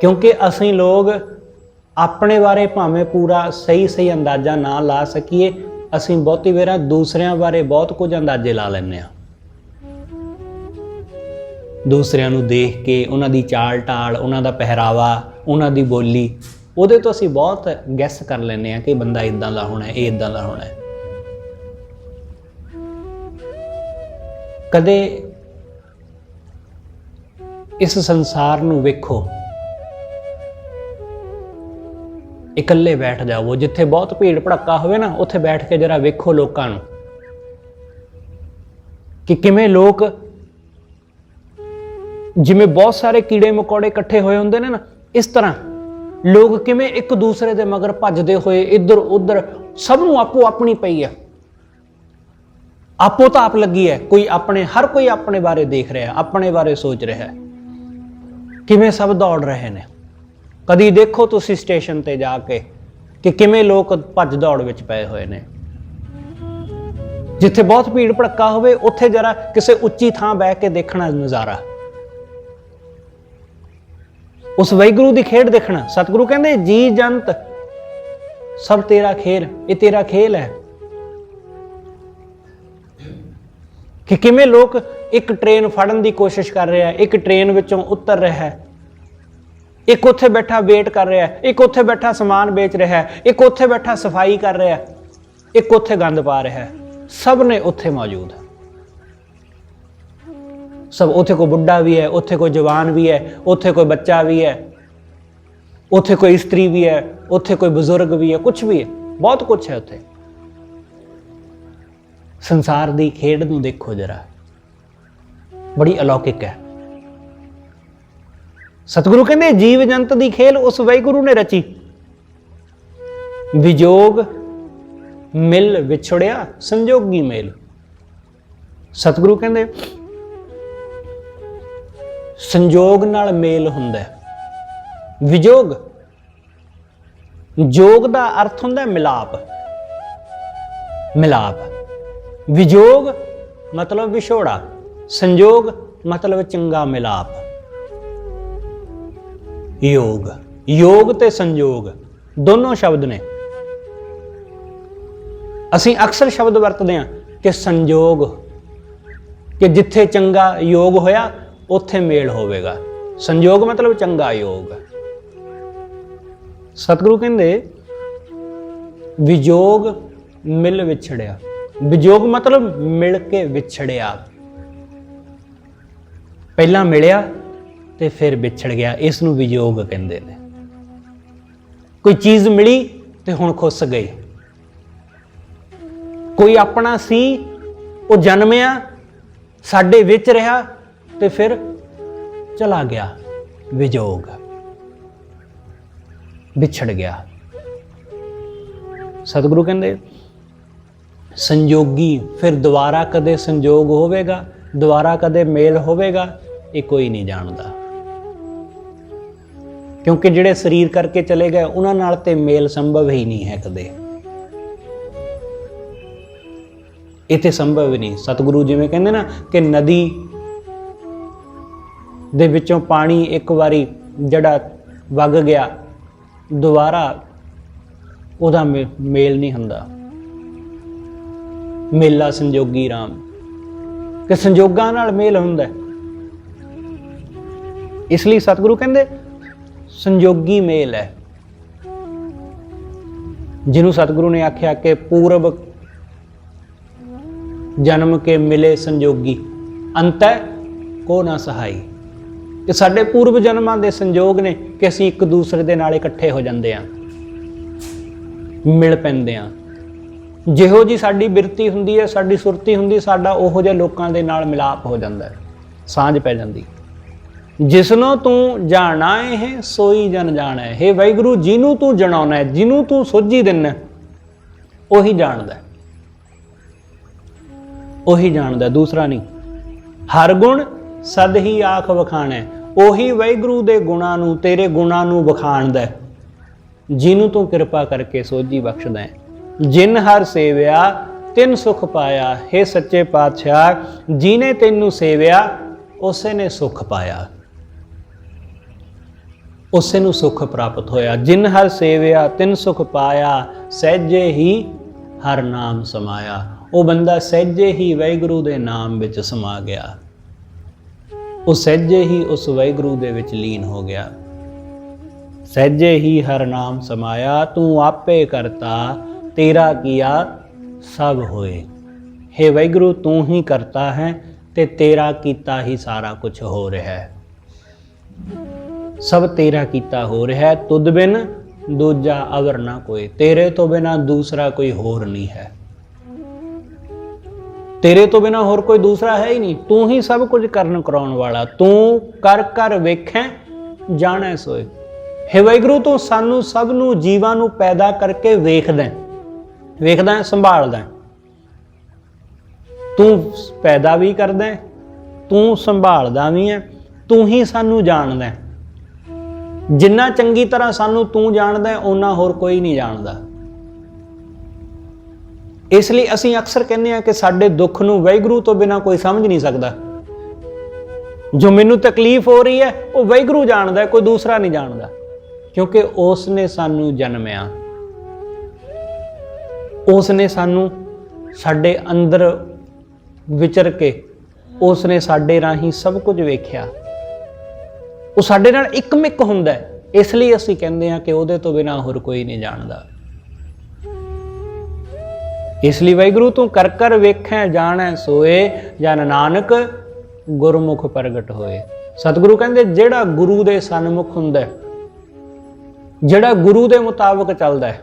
क्योंकि असीं लोग अपने बारे भावें पूरा सही सही अंदाजा ना ला सकीए, असीं बहुती वार दूसरिਆਂ बारे बहुत कुछ अंदाजे ला लैंदे आ। दूसरिਆਂ ਨੂੰ देख के उन्हां दी चाल ढाल, उन्हां दा पहरावा, उन्हां दी बोली, ਉਹਦੇ ਤੋਂ ਅਸੀਂ बहुत गैस कर लैंदे आ कि बंदा इदां दा होना है, इदां दा होना है। कदे इस संसार नूं वेखो, इकल्ले बैठ जाओ, जिथे बहुत भीड़ भड़का होवे ना, उत्थे बैठ के जरा वेखो लोकां नूं कि किवें लोग जिवें बहुत सारे कीड़े मकोड़े इकट्ठे होए हुंदे ने ना, इस तरह लोग किवें एक दूसरे दे मगर भजदे होए इधर उधर, सब नूं आपो अपनी पई है, आपो ताप लगी है। कोई अपने, हर कोई अपने बारे देख रहा है, अपने बारे सोच रहा है, किवें सब दौड़ रहे ने। कदी देखो तुसी स्टेशन ते जाके कि किवें लोग भज दौड़ विच पए होए ने। जिथे बहुत भीड़ भड़का होवे उत्थे जरा किसी उच्ची थां बैठ के देखना नज़ारा, उस वाहिगुरू दी खेड देखना। सतगुरु कहंदे जी जंत सब तेरा खेल, ये तेरा खेल है। कि किवें लोग एक ट्रेन फड़न की कोशिश कर रहे हैं, एक ट्रेन विचों उतर रहा है, एक उत्थे बैठा वेट कर रहा है, एक उत्थे बैठा समान बेच रहा है, एक उत्थे बैठा सफाई कर रहा है, एक उत्थे गंद पा रहा है। सब ने उत्थे मौजूद है, सब। उत्थे कोई बुढ़ा भी है, उत्थे कोई जवान भी है, उत्थे कोई बच्चा भी है, उत्थे कोई स्त्री भी है, उत्थे कोई बुजुर्ग भी है, कुछ भी है, बहुत कुछ है उत्थे। संसार दी खेड नूं देखो जरा, बड़ी अलौकिक है। सतगुरु कहंदे जीव जंत दी खेल उस वाहिगुरू ने रची। विजोग मिल विछड़िया संजोगी मेल। सतगुरु कहंदे संजोग नाल मेल हुंदा है। विजोग, जोग दा अर्थ हुंदा है मिलाप, मिलाप। विजोग मतलब विछोड़ा, संजोग मतलब चंगा मिलाप। योग, योग ते संजोग दोनों शब्द ने। ਅਸੀਂ ਅਕਸਰ ਸ਼ਬਦ ਵਰਤਦੇ ਹਾਂ ਕਿ ਸੰਜੋਗ, ਕਿ ਜਿੱਥੇ ਚੰਗਾ ਯੋਗ ਹੋਇਆ ਉੱਥੇ ਮੇਲ ਹੋਵੇਗਾ। ਸੰਜੋਗ ਮਤਲਬ ਚੰਗਾ ਯੋਗ। ਸਤਿਗੁਰੂ ਕਹਿੰਦੇ ਵਿਜੋਗ ਮਿਲ ਵਿਛੜਿਆ। ਵਿਜੋਗ ਮਤਲਬ ਮਿਲ ਕੇ ਵਿਛੜਿਆ, ਪਹਿਲਾਂ ਮਿਲਿਆ ਤੇ ਫਿਰ ਵਿਛੜ ਗਿਆ, ਇਸ ਨੂੰ ਵਿਜੋਗ ਕਹਿੰਦੇ ਨੇ। ਕੋਈ ਚੀਜ਼ ਮਿਲੀ ਤੇ ਹੁਣ ਖੁੱਸ ਗਈ। ਕੋਈ ਆਪਣਾ ਸੀ, ਉਹ ਜਨਮਿਆ ਸਾਡੇ ਵਿੱਚ ਰਿਹਾ ਤੇ ਫਿਰ ਚਲਾ ਗਿਆ, ਵਿਜੋਗ, ਵਿਛੜ ਗਿਆ। ਸਤਿਗੁਰੂ ਕਹਿੰਦੇ ਸੰਜੋਗੀ, ਫਿਰ ਦੁਬਾਰਾ ਕਦੇ ਸੰਜੋਗ ਹੋਵੇਗਾ, ਦੁਬਾਰਾ ਕਦੇ ਮੇਲ ਹੋਵੇਗਾ, ਇਹ ਕੋਈ ਨਹੀਂ ਜਾਣਦਾ। ਕਿਉਂਕਿ ਜਿਹੜੇ ਸਰੀਰ ਕਰਕੇ ਚਲੇ ਗਏ ਉਹਨਾਂ ਨਾਲ ਤੇ ਮੇਲ ਸੰਭਵ ਹੀ ਨਹੀਂ ਹੈ ਕਦੇ। ਇਹ ਤੇ ਸੰਭਵ ਹੀ ਨਹੀਂ। ਸਤਿਗੁਰੂ ਜਿਵੇਂ ਕਹਿੰਦੇ ਨਾ ਕਿ ਨਦੀ ਦੇ ਵਿੱਚੋਂ ਪਾਣੀ ਇੱਕ ਵਾਰੀ ਜਿਹੜਾ ਵਗ ਗਿਆ, ਦੁਬਾਰਾ ਉਹਦਾ ਮੇਲ ਨਹੀਂ ਹੁੰਦਾ। ਮੇਲਾ ਸੰਜੋਗੀ ਰਾਮ, ਕਿ ਸੰਜੋਗਾਂ ਨਾਲ ਮੇਲ ਹੁੰਦਾ। ਇਸ ਲਈ ਸਤਿਗੁਰੂ ਕਹਿੰਦੇ ਸੰਜੋਗੀ ਮੇਲ ਹੈ। ਜਿਹਨੂੰ ਸਤਿਗੁਰੂ ਨੇ ਆਖਿਆ ਕਿ ਪੂਰਬ ਜਨਮ ਕੇ ਮਿਲੇ ਸੰਜੋਗੀ, ਅੰਤੈ ਕੋ ਨਾ ਸਹਾਈ। ਕਿ ਸਾਡੇ ਪੂਰਬ ਜਨਮਾਂ ਦੇ ਸੰਜੋਗ ਨੇ ਕਿ ਅਸੀਂ ਇੱਕ ਦੂਸਰੇ ਦੇ ਨਾਲ ਇਕੱਠੇ ਹੋ ਜਾਂਦੇ ਹਾਂ, ਮਿਲ ਪੈਂਦੇ ਹਾਂ। ਜਿਹੋ ਜੀ ਸਾਡੀ ਬਿਰਤੀ ਹੁੰਦੀ ਹੈ, ਸਾਡੀ ਸੁਰਤੀ ਹੁੰਦੀ, ਸਾਡਾ ਉਹੋ ਜਿਹੇ ਲੋਕਾਂ ਦੇ ਨਾਲ ਮਿਲਾਪ ਹੋ ਜਾਂਦਾ ਹੈ, ਸਾਂਝ ਪੈ ਜਾਂਦੀ। ਜਿਸਨੂੰ ਤੂੰ ਜਾਣਾ ਹੈ ਸੋਈ ਜਨ ਜਾਣਾ ਹੈ। ਹੇ ਵਾਹਿਗੁਰੂ, ਜਿਹਨੂੰ ਤੂੰ ਜਣਾਉਣਾ ਹੈ, ਜਿਹਨੂੰ ਤੂੰ ਸੋਝੀ ਦਿੰਦਾ, ਉਹੀ ਜਾਣਦਾ, ਉਹੀ ਜਾਣਦਾ, ਦੂਸਰਾ ਨਹੀਂ। ਹਰ ਗੁਣ ਸਦ ਹੀ ਆਖ ਵਖਾਣਾ, ਉਹੀ ਵਾਹਿਗੁਰੂ ਦੇ ਗੁਣਾਂ ਨੂੰ, ਤੇਰੇ ਗੁਣਾਂ ਨੂੰ ਵਖਾਣਦਾ, ਜਿਹਨੂੰ ਤੂੰ ਕਿਰਪਾ ਕਰਕੇ ਸੋਝੀ ਬਖਸ਼ਦਾ ਹੈ। ਜਿਨ ਹਰ ਸੇਵਿਆ ਤਿਨ ਸੁਖ ਪਾਇਆ। ਹੇ ਸੱਚੇ ਪਾਤਸ਼ਾਹ, ਜਿਹਨੇ ਤੈਨੂੰ ਸੇਵਿਆ ਉਸੇ ਨੇ ਸੁਖ ਪਾਇਆ, ਉਸੇ ਨੂੰ ਸੁਖ ਪ੍ਰਾਪਤ ਹੋਇਆ। ਜਿਨ ਹਰ ਸੇਵਿਆ ਤਿਨ ਸੁਖ ਪਾਇਆ, ਸਹਿਜੇ ਹੀ ਹਰ ਨਾਮ ਸਮਾਇਆ। ਉਹ ਬੰਦਾ ਸਹਿਜੇ ਹੀ ਵਾਹਿਗੁਰੂ ਦੇ ਨਾਮ ਵਿੱਚ ਸਮਾ ਗਿਆ, ਉਹ ਸਹਿਜੇ ਹੀ ਉਸ ਵਾਹਿਗੁਰੂ ਦੇ ਵਿੱਚ ਲੀਨ ਹੋ ਗਿਆ। ਸਹਿਜੇ ਹੀ ਹਰ ਨਾਮ ਸਮਾਇਆ, ਤੂੰ ਆਪੇ ਕਰਤਾ ਤੇਰਾ ਕੀਆ ਸਭ ਹੋਏ। हे ਵਾਹਿਗੁਰੂ, ਤੂੰ ਹੀ ਕਰਤਾ ਹੈ ਤੇ ਤੇਰਾ ਕੀਤਾ ਹੀ ਸਾਰਾ ਕੁਝ ਹੋ ਰਿਹਾ ਹੈ। ਸਭ ਤੇਰਾ ਕੀਤਾ ਹੋ ਰਿਹਾ ਹੈ। ਤੁਧ ਬਿਨ ਦੂਜਾ ਅਵਰ ਨਾ ਕੋਈ, ਤੇਰੇ ਤੋਂ ਬਿਨਾ ਦੂਸਰਾ ਕੋਈ ਹੋਰ ਨਹੀਂ ਹੈ। ਤੇਰੇ ਤੋਂ ਬਿਨਾ ਹੋਰ ਕੋਈ ਦੂਸਰਾ ਹੈ ਹੀ ਨਹੀਂ। ਤੂੰ ਹੀ ਸਭ ਕੁਝ ਕਰਨ ਕਰਾਉਣ ਵਾਲਾ। ਤੂੰ ਕਰ ਕਰ ਵੇਖੈ ਜਾਣੈ ਸੋਏ। हे ਵਾਹਿਗੁਰੂ, ਤੂੰ ਸਾਨੂੰ ਸਭ ਨੂੰ, ਜੀਵਾਂ ਨੂੰ ਪੈਦਾ ਕਰਕੇ ਵੇਖਦਾ, ਵੇਖਦਾ, ਸੰਭਾਲਦਾ। ਤੂੰ ਪੈਦਾ ਵੀ ਕਰਦਾ, ਤੂੰ ਸੰਭਾਲਦਾ ਵੀ ਹੈ, ਤੂੰ ਹੀ ਸਾਨੂੰ ਜਾਣਦਾ। ਜਿੰਨਾ ਚੰਗੀ ਤਰ੍ਹਾਂ ਸਾਨੂੰ ਤੂੰ ਜਾਣਦਾ, ਓਨਾ ਹੋਰ ਕੋਈ ਨਹੀਂ ਜਾਣਦਾ। ਇਸ ਲਈ ਅਸੀਂ ਅਕਸਰ ਕਹਿੰਦੇ ਹਾਂ ਕਿ ਸਾਡੇ ਦੁੱਖ ਨੂੰ ਵਾਹਿਗੁਰੂ ਤੋਂ ਬਿਨਾਂ ਕੋਈ ਸਮਝ ਨਹੀਂ ਸਕਦਾ। ਜੋ ਮੈਨੂੰ ਤਕਲੀਫ ਹੋ ਰਹੀ ਹੈ ਉਹ ਵਾਹਿਗੁਰੂ ਜਾਣਦਾ, ਕੋਈ ਦੂਸਰਾ ਨਹੀਂ ਜਾਣਦਾ। ਕਿਉਂਕਿ ਉਸ ਨੇ ਸਾਨੂੰ ਜਨਮਿਆ, ਉਸ ਨੇ ਸਾਨੂੰ ਸਾਡੇ ਅੰਦਰ ਵਿਚਰ ਕੇ, ਉਸ ਨੇ ਸਾਡੇ ਰਾਹੀਂ ਸਭ ਕੁਝ ਵੇਖਿਆ। ਉਹ ਸਾਡੇ ਨਾਲ ਇੱਕਮਿਕ ਹੁੰਦਾ। ਇਸ ਲਈ ਅਸੀਂ ਕਹਿੰਦੇ ਹਾਂ ਕਿ ਉਹਦੇ ਤੋਂ ਬਿਨਾਂ ਹੋਰ ਕੋਈ ਨਹੀਂ ਜਾਣਦਾ। ਇਸ ਲਈ ਵਾਹਿਗੁਰੂ, ਤੂੰ ਕਰ ਕਰ ਵੇਖੈ ਜਾਣੈ ਸੋਏ, ਜਨ ਨਾਨਕ ਗੁਰਮੁਖ ਪ੍ਰਗਟ ਹੋਏ। ਸਤਿਗੁਰੂ ਕਹਿੰਦੇ ਜਿਹੜਾ ਗੁਰੂ ਦੇ ਸਨਮੁਖ ਹੁੰਦਾ, ਜਿਹੜਾ ਗੁਰੂ ਦੇ ਮੁਤਾਬਕ ਚੱਲਦਾ ਹੈ,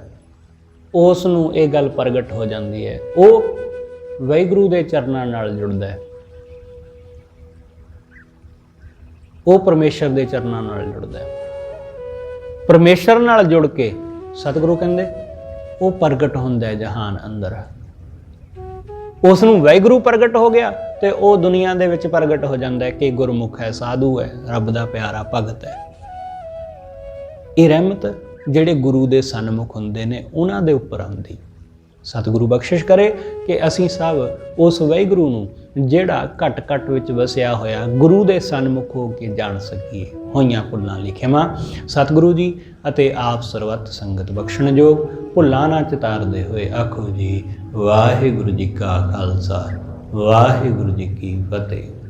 ਉਸ ਨੂੰ ਇਹ ਗੱਲ ਪ੍ਰਗਟ ਹੋ ਜਾਂਦੀ ਹੈ। ਉਹ ਵਾਹਿਗੁਰੂ ਦੇ ਚਰਨਾਂ ਨਾਲ ਜੁੜਦਾ ਹੈ, ਉਹ ਪਰਮੇਸ਼ਰ ਦੇ ਚਰਨਾਂ ਨਾਲ ਜੁੜਦਾ ਹੈ। ਪਰਮੇਸ਼ਰ ਨਾਲ ਜੁੜ ਕੇ ਸਤਿਗੁਰੂ ਕਹਿੰਦੇ ਉਹ ਪ੍ਰਗਟ ਹੁੰਦਾ ਹੈ ਜਹਾਨ ਅੰਦਰ। ਉਸ ਨੂੰ ਵਾਹਿਗੁਰੂ ਪ੍ਰਗਟ ਹੋ ਗਿਆ ਤੇ ਉਹ ਦੁਨੀਆ ਦੇ ਵਿੱਚ ਪ੍ਰਗਟ ਹੋ ਜਾਂਦਾ ਹੈ ਕਿ ਗੁਰਮੁਖ ਹੈ, ਸਾਧੂ ਹੈ, ਰੱਬ ਦਾ ਪਿਆਰਾ ਭਗਤ ਹੈ। ਇਹ ਰਹਿਮਤ ਜਿਹੜੇ ਗੁਰੂ ਦੇ ਸਨਮੁਖ ਹੁੰਦੇ ਨੇ ਉਹਨਾਂ ਦੇ ਉੱਪਰ ਆਉਂਦੀ। ਸਤਿਗੁਰੂ ਬਖਸ਼ਿਸ਼ ਕਰੇ ਕਿ ਅਸੀਂ ਸਭ ਉਸ ਵਾਹਿਗੁਰੂ ਨੂੰ ਜਿਹੜਾ ਘਟ ਘਟ ਵਿੱਚ ਵਸਿਆ ਹੋਇਆ ਗੁਰੂ ਦੇ ਸਨਮੁਖ ਹੋ ਕੇ ਜਾਣ ਸਕੀਏ। ਹੋਈਆਂ ਭੁੱਲਾਂ ਲਈ ਖਿਮਾ। ਸਤਿਗੁਰੂ ਜੀ ਅਤੇ ਆਪ ਸਰਬੱਤ ਸੰਗਤ ਬਖਸ਼ਣਯੋਗ, ਭੁੱਲਾਂ ਨਾ ਚਿਤਾਰਦੇ ਹੋਏ ਆਖੋ ਜੀ ਵਾਹਿਗੁਰੂ ਜੀ ਕਾ ਖਾਲਸਾ ਵਾਹਿਗੁਰੂ ਜੀ ਕੀ ਫਤਿਹ।